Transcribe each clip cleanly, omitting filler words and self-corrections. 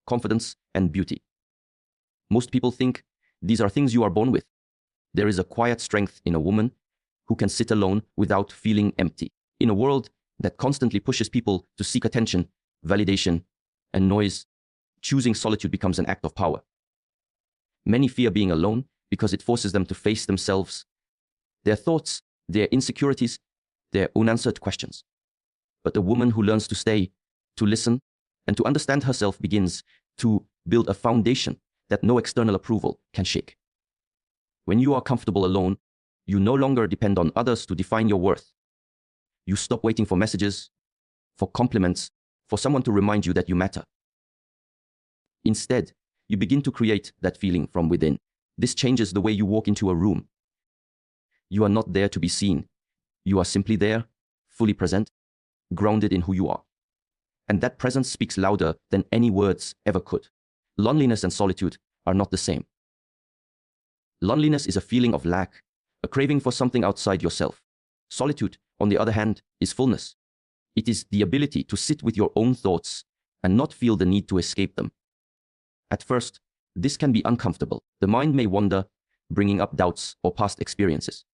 confidence, and beauty. Most people think these are things you are born with. There is a quiet strength in a woman who can sit alone without feeling empty. In a world that constantly pushes people to seek attention, validation, and noise, choosing solitude becomes an act of power. Many fear being alone because it forces them to face themselves, their thoughts, their insecurities, their unanswered questions. But a woman who learns to stay, to listen, and to understand herself begins to build a foundation that no external approval can shake. When you are comfortable alone, you no longer depend on others to define your worth. You stop waiting for messages, for compliments, for someone to remind you that you matter. Instead, you begin to create that feeling from within. This changes the way you walk into a room. You are not there to be seen. You are simply there, fully present, grounded in who you are. And that presence speaks louder than any words ever could. Loneliness and solitude are not the same. Loneliness is a feeling of lack, a craving for something outside yourself. Solitude, on the other hand, is fullness. It is the ability to sit with your own thoughts and not feel the need to escape them. At first, this can be uncomfortable. The mind may wander, bringing up doubts or past experiences.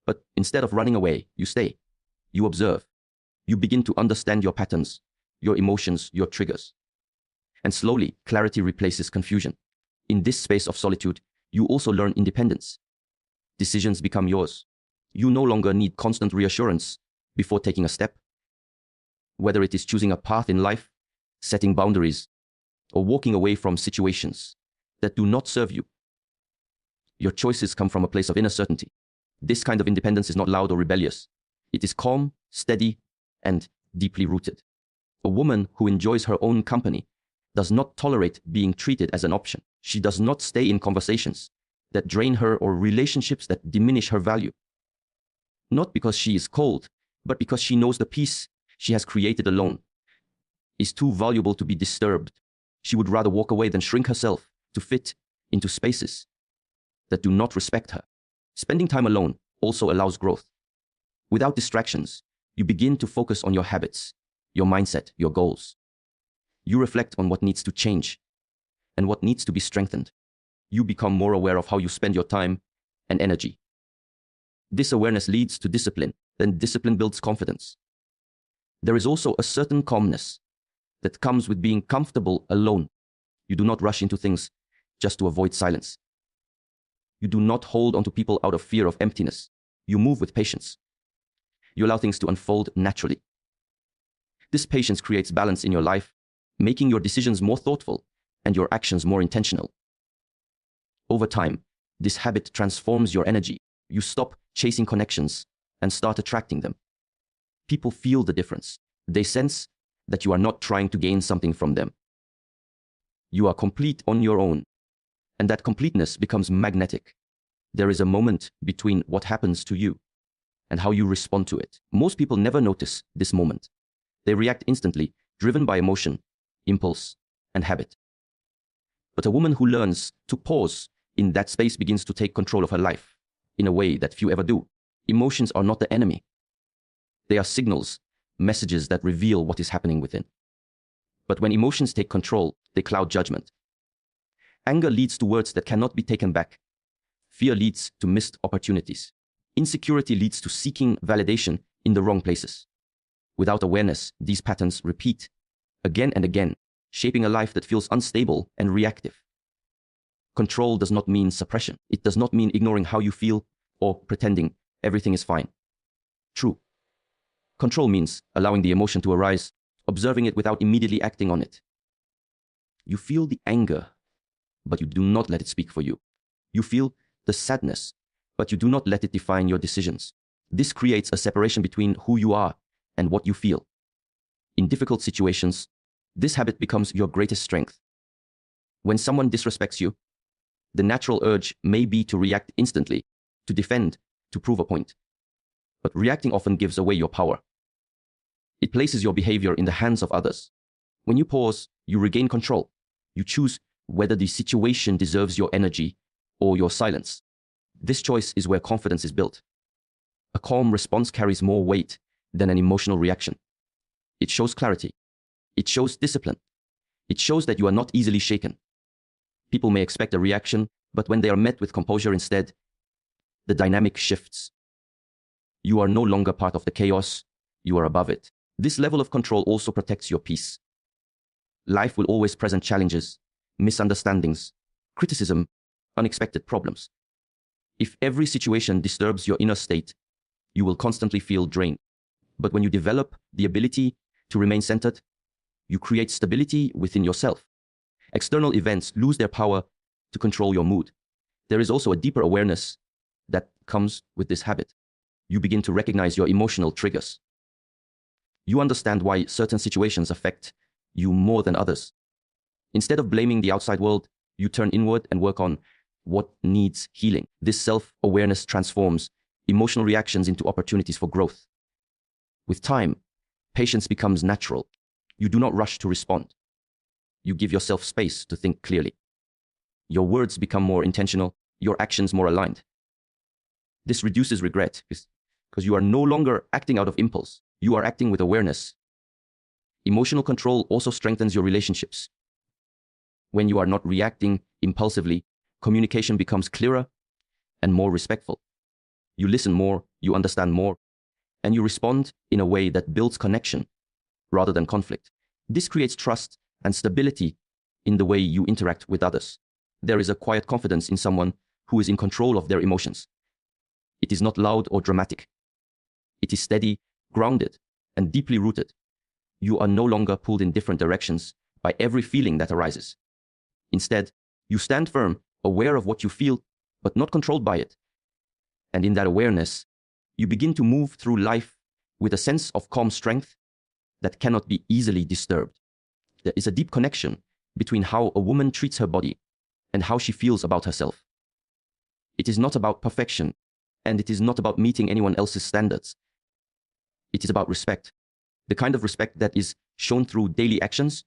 But instead of running away, you stay. You observe. You begin to understand your patterns, your emotions, your triggers. And slowly, clarity replaces confusion. In this space of solitude, you also learn independence. Decisions become yours. You no longer need constant reassurance before taking a step. Whether it is choosing a path in life, setting boundaries, or walking away from situations that do not serve you. Your choices come from a place of inner certainty. This kind of independence is not loud or rebellious. It is calm, steady, and deeply rooted. A woman who enjoys her own company does not tolerate being treated as an option. She does not stay in conversations that drain her or relationships that diminish her value. Not because she is cold, but because she knows the peace she has created alone is too valuable to be disturbed. She would rather walk away than shrink herself to fit into spaces that do not respect her. Spending time alone also allows growth. Without distractions, you begin to focus on your habits, your mindset, your goals. You reflect on what needs to change and what needs to be strengthened. You become more aware of how you spend your time and energy. This awareness leads to discipline, then discipline builds confidence. There is also a certain calmness that comes with being comfortable alone. You do not rush into things just to avoid silence. You do not hold onto people out of fear of emptiness. You move with patience. You allow things to unfold naturally. This patience creates balance in your life, making your decisions more thoughtful and your actions more intentional. Over time, this habit transforms your energy. You stop chasing connections and start attracting them. People feel the difference. They sense that you are not trying to gain something from them. You are complete on your own, and that completeness becomes magnetic. There is a moment between what happens to you and how you respond to it. Most people never notice this moment. They react instantly, driven by emotion, impulse, and habit. But a woman who learns to pause in that space begins to take control of her life in a way that few ever do. Emotions are not the enemy. They are signals, messages that reveal what is happening within. But when emotions take control, they cloud judgment. Anger leads to words that cannot be taken back. Fear leads to missed opportunities. Insecurity leads to seeking validation in the wrong places. Without awareness, these patterns repeat again and again, shaping a life that feels unstable and reactive. Control does not mean suppression. It does not mean ignoring how you feel or pretending everything is fine. True. Control means allowing the emotion to arise, observing it without immediately acting on it. You feel the anger, but you do not let it speak for you. You feel the sadness, but you do not let it define your decisions. This creates a separation between who you are and what you feel. In difficult situations, this habit becomes your greatest strength. When someone disrespects you, the natural urge may be to react instantly, to defend, to prove a point. But reacting often gives away your power. It places your behavior in the hands of others. When you pause, you regain control. You choose whether the situation deserves your energy or your silence. This choice is where confidence is built. A calm response carries more weight than an emotional reaction. It shows clarity. It shows discipline. It shows that you are not easily shaken. People may expect a reaction, but when they are met with composure instead, the dynamic shifts. You are no longer part of the chaos, you are above it. This level of control also protects your peace. Life will always present challenges, misunderstandings, criticism, unexpected problems. If every situation disturbs your inner state, you will constantly feel drained. But when you develop the ability to remain centered, you create stability within yourself. External events lose their power to control your mood. There is also a deeper awareness that comes with this habit. You begin to recognize your emotional triggers. You understand why certain situations affect you more than others. Instead of blaming the outside world, you turn inward and work on what needs healing. This self-awareness transforms emotional reactions into opportunities for growth. With time, patience becomes natural. You do not rush to respond. You give yourself space to think clearly. Your words become more intentional, your actions more aligned. This reduces regret because you are no longer acting out of impulse. You are acting with awareness. Emotional control also strengthens your relationships. When you are not reacting impulsively, communication becomes clearer and more respectful. You listen more, you understand more, and you respond in a way that builds connection rather than conflict. This creates trust and stability in the way you interact with others. There is a quiet confidence in someone who is in control of their emotions. It is not loud or dramatic. It is steady, grounded, and deeply rooted. You are no longer pulled in different directions by every feeling that arises. Instead, you stand firm, aware of what you feel, but not controlled by it. And in that awareness, you begin to move through life with a sense of calm strength that cannot be easily disturbed. There is a deep connection between how a woman treats her body and how she feels about herself. It is not about perfection, and it is not about meeting anyone else's standards. It is about respect, the kind of respect that is shown through daily actions,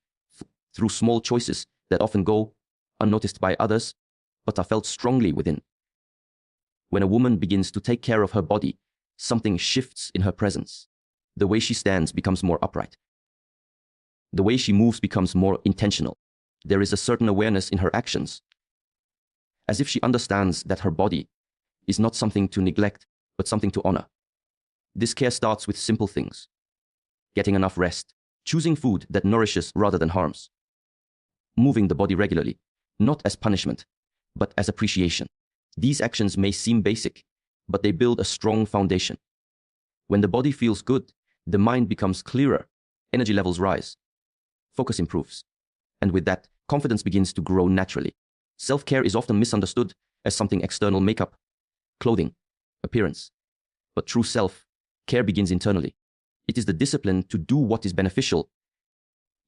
through small choices that often go unnoticed by others, but are felt strongly within. When a woman begins to take care of her body, something shifts in her presence. The way she stands becomes more upright. The way she moves becomes more intentional. There is a certain awareness in her actions, as if she understands that her body is not something to neglect, but something to honor. This care starts with simple things: getting enough rest, choosing food that nourishes rather than harms, moving the body regularly, not as punishment, but as appreciation. These actions may seem basic, but they build a strong foundation. When the body feels good, the mind becomes clearer, energy levels rise, focus improves, and with that, confidence begins to grow naturally. Self-care is often misunderstood as something external: makeup, clothing, appearance. But true self-care begins internally. It is the discipline to do what is beneficial,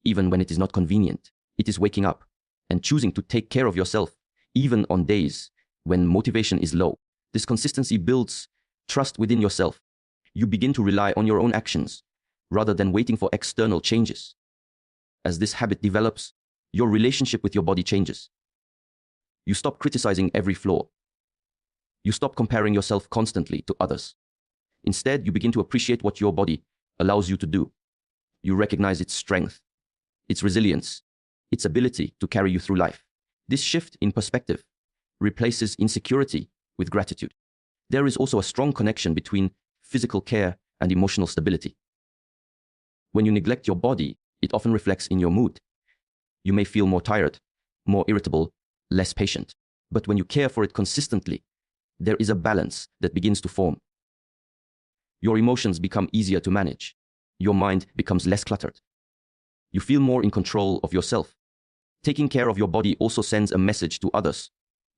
even when it is not convenient. It is waking up and choosing to take care of yourself, even on days when motivation is low. This consistency builds trust within yourself. You begin to rely on your own actions rather than waiting for external changes. As this habit develops, your relationship with your body changes. You stop criticizing every flaw. You stop comparing yourself constantly to others. Instead, you begin to appreciate what your body allows you to do. You recognize its strength, its resilience, its ability to carry you through life. This shift in perspective replaces insecurity with gratitude. There is also a strong connection between physical care and emotional stability. When you neglect your body, it often reflects in your mood. You may feel more tired, more irritable, less patient. But when you care for it consistently, there is a balance that begins to form. Your emotions become easier to manage. Your mind becomes less cluttered. You feel more in control of yourself. Taking care of your body also sends a message to others,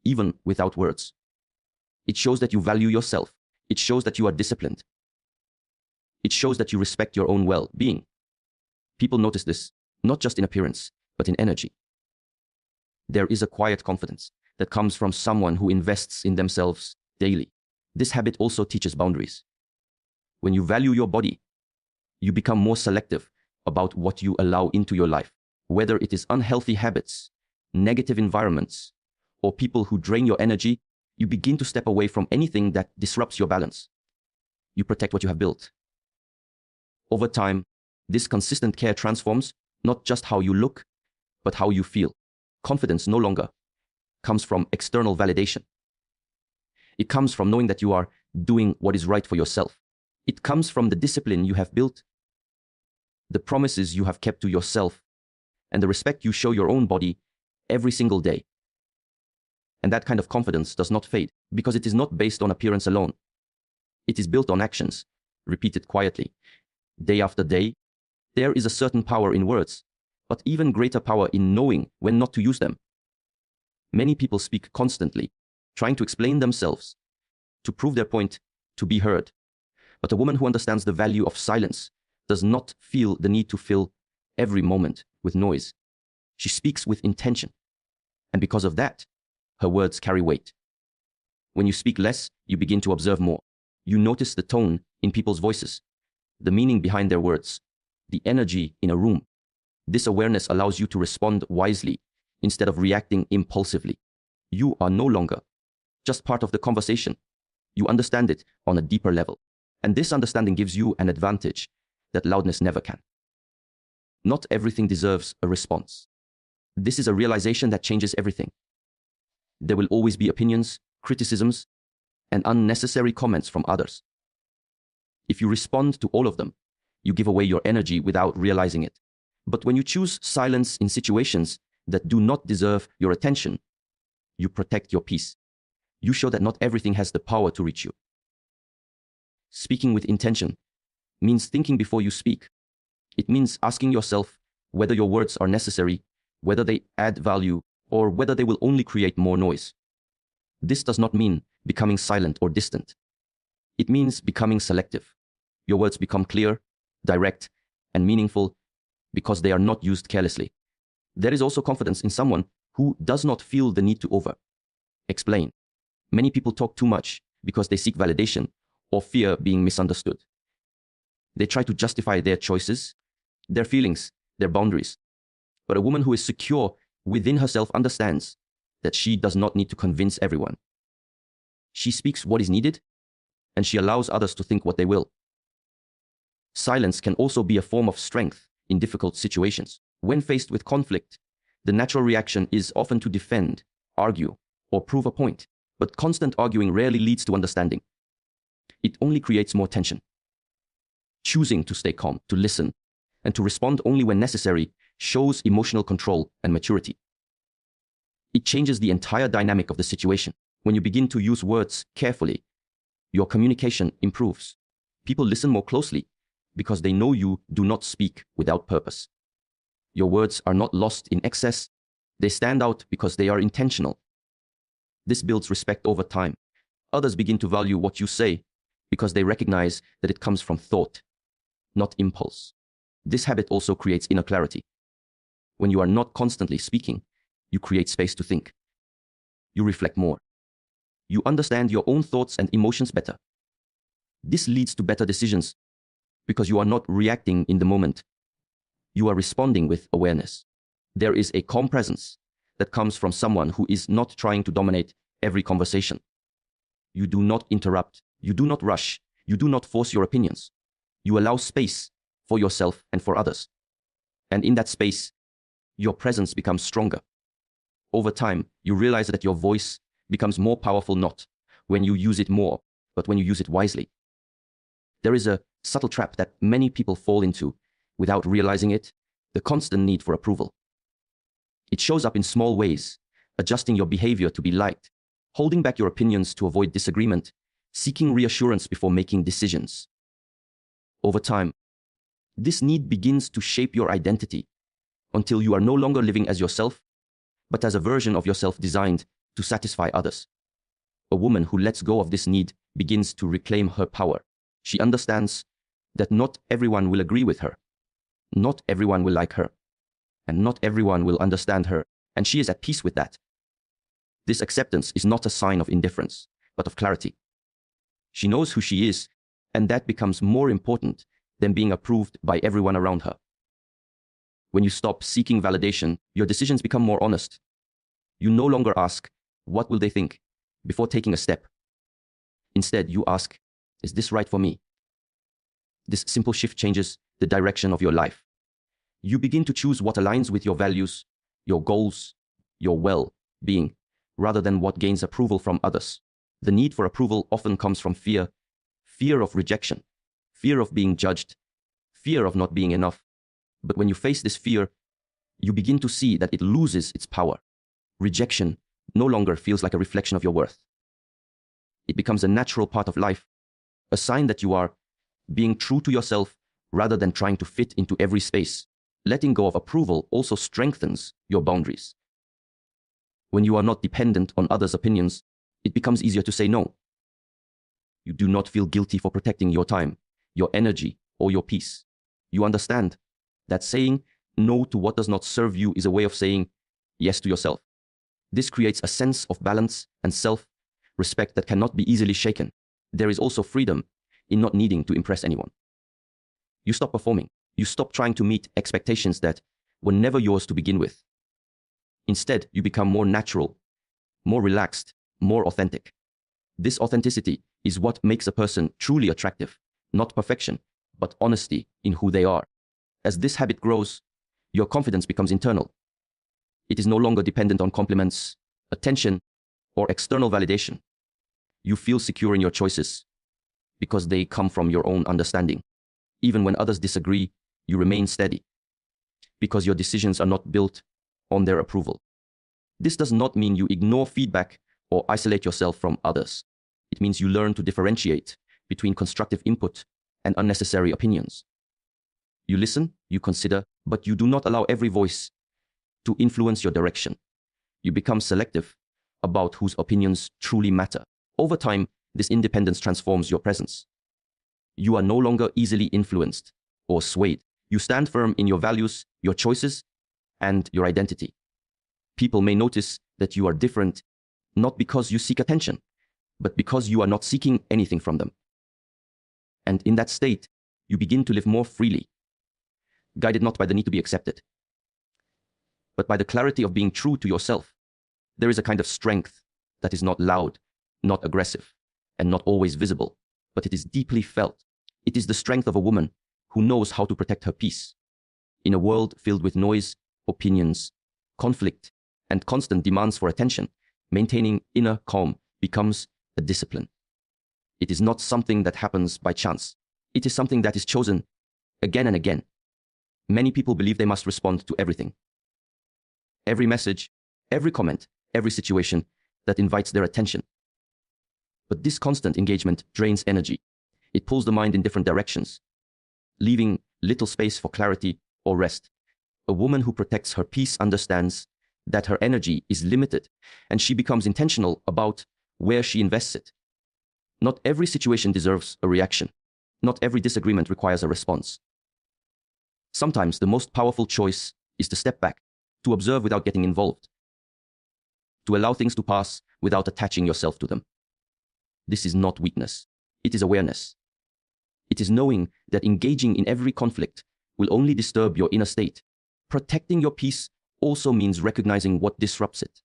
even without words. It shows that you value yourself. It shows that you are disciplined. It shows that you respect your own well-being. People notice this, not just in appearance, but in energy. There is a quiet confidence that comes from someone who invests in themselves daily. This habit also teaches boundaries. When you value your body, you become more selective about what you allow into your life, whether it is unhealthy habits, negative environments, or people who drain your energy. You begin to step away from anything that disrupts your balance. You protect what you have built. Over time, this consistent care transforms not just how you look, but how you feel. Confidence no longer comes from external validation. It comes from knowing that you are doing what is right for yourself. It comes from the discipline you have built, the promises you have kept to yourself, and the respect you show your own body every single day. And that kind of confidence does not fade because it is not based on appearance alone. It is built on actions, repeated quietly, day after day. There is a certain power in words, but even greater power in knowing when not to use them. Many people speak constantly, trying to explain themselves, to prove their point, to be heard. But a woman who understands the value of silence does not feel the need to fill every moment with noise. She speaks with intention. And because of that, her words carry weight. When you speak less, you begin to observe more. You notice the tone in people's voices, the meaning behind their words, the energy in a room. This awareness allows you to respond wisely instead of reacting impulsively. You are no longer just part of the conversation. You understand it on a deeper level. And this understanding gives you an advantage that loudness never can. Not everything deserves a response. This is a realization that changes everything. There will always be opinions, criticisms, and unnecessary comments from others. If you respond to all of them, you give away your energy without realizing it. But when you choose silence in situations that do not deserve your attention, you protect your peace. You show that not everything has the power to reach you. Speaking with intention means thinking before you speak. It means asking yourself whether your words are necessary, whether they add value, or whether they will only create more noise. This does not mean becoming silent or distant. It means becoming selective. Your words become clear, direct, and meaningful because they are not used carelessly. There is also confidence in someone who does not feel the need to over-explain. Many people talk too much because they seek validation or fear being misunderstood. They try to justify their choices, their feelings, their boundaries. But a woman who is secure within herself understands that she does not need to convince everyone. She speaks what is needed, and she allows others to think what they will. Silence can also be a form of strength in difficult situations. When faced with conflict, the natural reaction is often to defend, argue, or prove a point. But constant arguing rarely leads to understanding. It only creates more tension. Choosing to stay calm, to listen, and to respond only when necessary shows emotional control and maturity. It changes the entire dynamic of the situation. When you begin to use words carefully, your communication improves. People listen more closely because they know you do not speak without purpose. Your words are not lost in excess. They stand out because they are intentional. This builds respect over time. Others begin to value what you say because they recognize that it comes from thought, not impulse. This habit also creates inner clarity. When you are not constantly speaking, you create space to think. You reflect more. You understand your own thoughts and emotions better. This leads to better decisions because you are not reacting in the moment. You are responding with awareness. There is a calm presence that comes from someone who is not trying to dominate every conversation. You do not interrupt. You do not rush. You do not force your opinions. You allow space for yourself and for others. And in that space, your presence becomes stronger. Over time, you realize that your voice becomes more powerful not when you use it more, but when you use it wisely. There is a subtle trap that many people fall into without realizing it, the constant need for approval. It shows up in small ways, adjusting your behavior to be liked, holding back your opinions to avoid disagreement, seeking reassurance before making decisions. Over time, this need begins to shape your identity until you are no longer living as yourself, but as a version of yourself designed to satisfy others. A woman who lets go of this need begins to reclaim her power. She understands that not everyone will agree with her, not everyone will like her, and not everyone will understand her, and she is at peace with that. This acceptance is not a sign of indifference, but of clarity. She knows who she is, and that becomes more important than being approved by everyone around her. When you stop seeking validation, your decisions become more honest. You no longer ask, "What will they think?" before taking a step. Instead, you ask, "Is this right for me?" This simple shift changes the direction of your life. You begin to choose what aligns with your values, your goals, your well-being, rather than what gains approval from others. The need for approval often comes from fear, fear of rejection, fear of being judged, fear of not being enough. But when you face this fear, you begin to see that it loses its power. Rejection no longer feels like a reflection of your worth. It becomes a natural part of life, a sign that you are being true to yourself rather than trying to fit into every space. Letting go of approval also strengthens your boundaries. When you are not dependent on others' opinions, it becomes easier to say no. You do not feel guilty for protecting your time, your energy, or your peace. You understand that saying no to what does not serve you is a way of saying yes to yourself. This creates a sense of balance and self-respect that cannot be easily shaken. There is also freedom in not needing to impress anyone. You stop performing. You stop trying to meet expectations that were never yours to begin with. Instead, you become more natural, more relaxed, more authentic. This authenticity is what makes a person truly attractive, not perfection, but honesty in who they are. As this habit grows, your confidence becomes internal. It is no longer dependent on compliments, attention, or external validation. You feel secure in your choices because they come from your own understanding. Even when others disagree, you remain steady because your decisions are not built on their approval. This does not mean you ignore feedback or isolate yourself from others. It means you learn to differentiate between constructive input and unnecessary opinions. You listen, you consider, but you do not allow every voice to influence your direction. You become selective about whose opinions truly matter. Over time, this independence transforms your presence. You are no longer easily influenced or swayed. You stand firm in your values, your choices, and your identity. People may notice that you are different, not because you seek attention, but because you are not seeking anything from them. And in that state, you begin to live more freely, guided not by the need to be accepted, but by the clarity of being true to yourself. There is a kind of strength that is not loud, not aggressive, and not always visible, but it is deeply felt. It is the strength of a woman who knows how to protect her peace. In a world filled with noise, opinions, conflict, and constant demands for attention, maintaining inner calm becomes a discipline. It is not something that happens by chance. It is something that is chosen again and again. Many people believe they must respond to everything. Every message, every comment, every situation that invites their attention. But this constant engagement drains energy. It pulls the mind in different directions, leaving little space for clarity or rest. A woman who protects her peace understands that her energy is limited, and she becomes intentional about where she invests it. Not every situation deserves a reaction. Not every disagreement requires a response. Sometimes the most powerful choice is to step back, to observe without getting involved, to allow things to pass without attaching yourself to them. This is not weakness. It is awareness. It is knowing that engaging in every conflict will only disturb your inner state. Protecting your peace also means recognizing what disrupts it.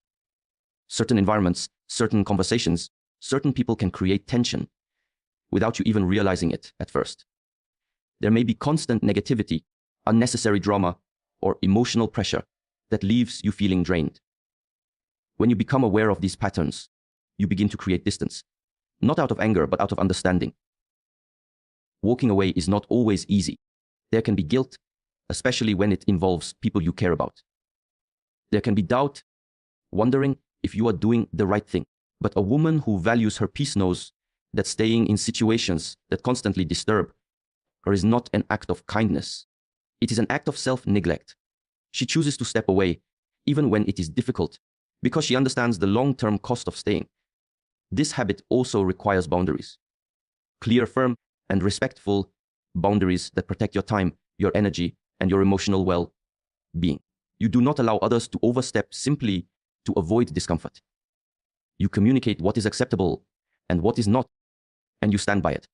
Certain environments, certain conversations, certain people can create tension without you even realizing it at first. There may be constant negativity, unnecessary drama, or emotional pressure that leaves you feeling drained. When you become aware of these patterns, you begin to create distance, not out of anger, but out of understanding. Walking away is not always easy. There can be guilt, especially when it involves people you care about. There can be doubt, wondering if you are doing the right thing. But a woman who values her peace knows that staying in situations that constantly disturb her is not an act of kindness. It is an act of self-neglect. She chooses to step away, even when it is difficult, because she understands the long-term cost of staying. This habit also requires boundaries. Clear, firm, and respectful boundaries that protect your time, your energy, and your emotional well-being. You do not allow others to overstep simply to avoid discomfort. You communicate what is acceptable and what is not, and you stand by it.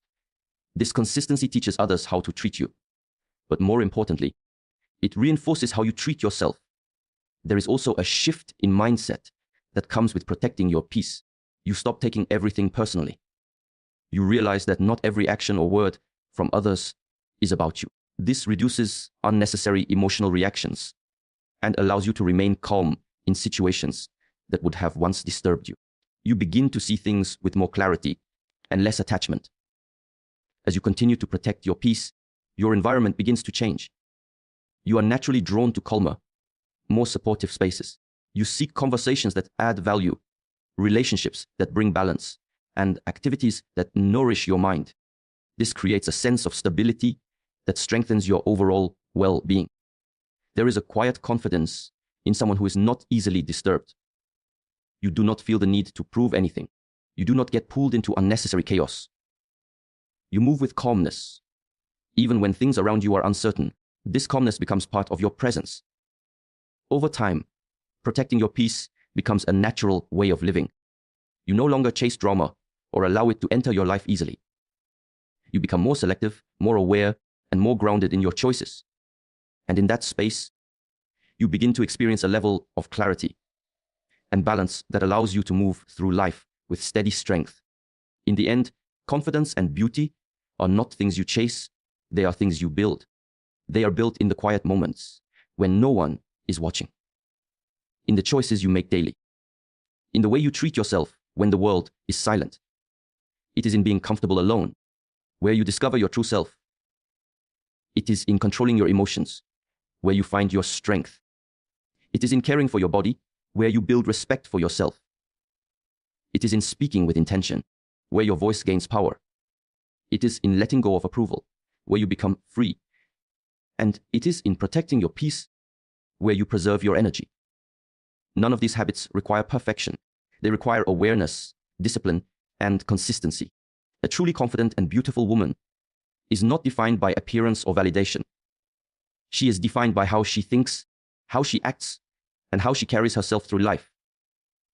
This consistency teaches others how to treat you. But more importantly, it reinforces how you treat yourself. There is also a shift in mindset that comes with protecting your peace. You stop taking everything personally. You realize that not every action or word from others is about you. This reduces unnecessary emotional reactions and allows you to remain calm in situations that would have once disturbed you. You begin to see things with more clarity and less attachment. As you continue to protect your peace, your environment begins to change. You are naturally drawn to calmer, more supportive spaces. You seek conversations that add value, relationships that bring balance, and activities that nourish your mind. This creates a sense of stability that strengthens your overall well-being. There is a quiet confidence in someone who is not easily disturbed. You do not feel the need to prove anything. You do not get pulled into unnecessary chaos. You move with calmness. Even when things around you are uncertain, this calmness becomes part of your presence. Over time, protecting your peace becomes a natural way of living. You no longer chase drama or allow it to enter your life easily. You become more selective, more aware, and more grounded in your choices. And in that space, you begin to experience a level of clarity and balance that allows you to move through life with steady strength. In the end, confidence and beauty are not things you chase, they are things you build. They are built in the quiet moments when no one is watching. In the choices you make daily. In the way you treat yourself when the world is silent. It is in being comfortable alone, where you discover your true self. It is in controlling your emotions, where you find your strength. It is in caring for your body, where you build respect for yourself. It is in speaking with intention, where your voice gains power. It is in letting go of approval, where you become free. And it is in protecting your peace, where you preserve your energy. None of these habits require perfection. They require awareness, discipline, and consistency. A truly confident and beautiful woman is not defined by appearance or validation. She is defined by how she thinks, how she acts, and how she carries herself through life.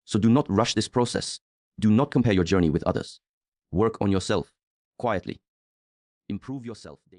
So do not rush this process. Do not compare your journey with others. Work on yourself, quietly. Improve yourself daily.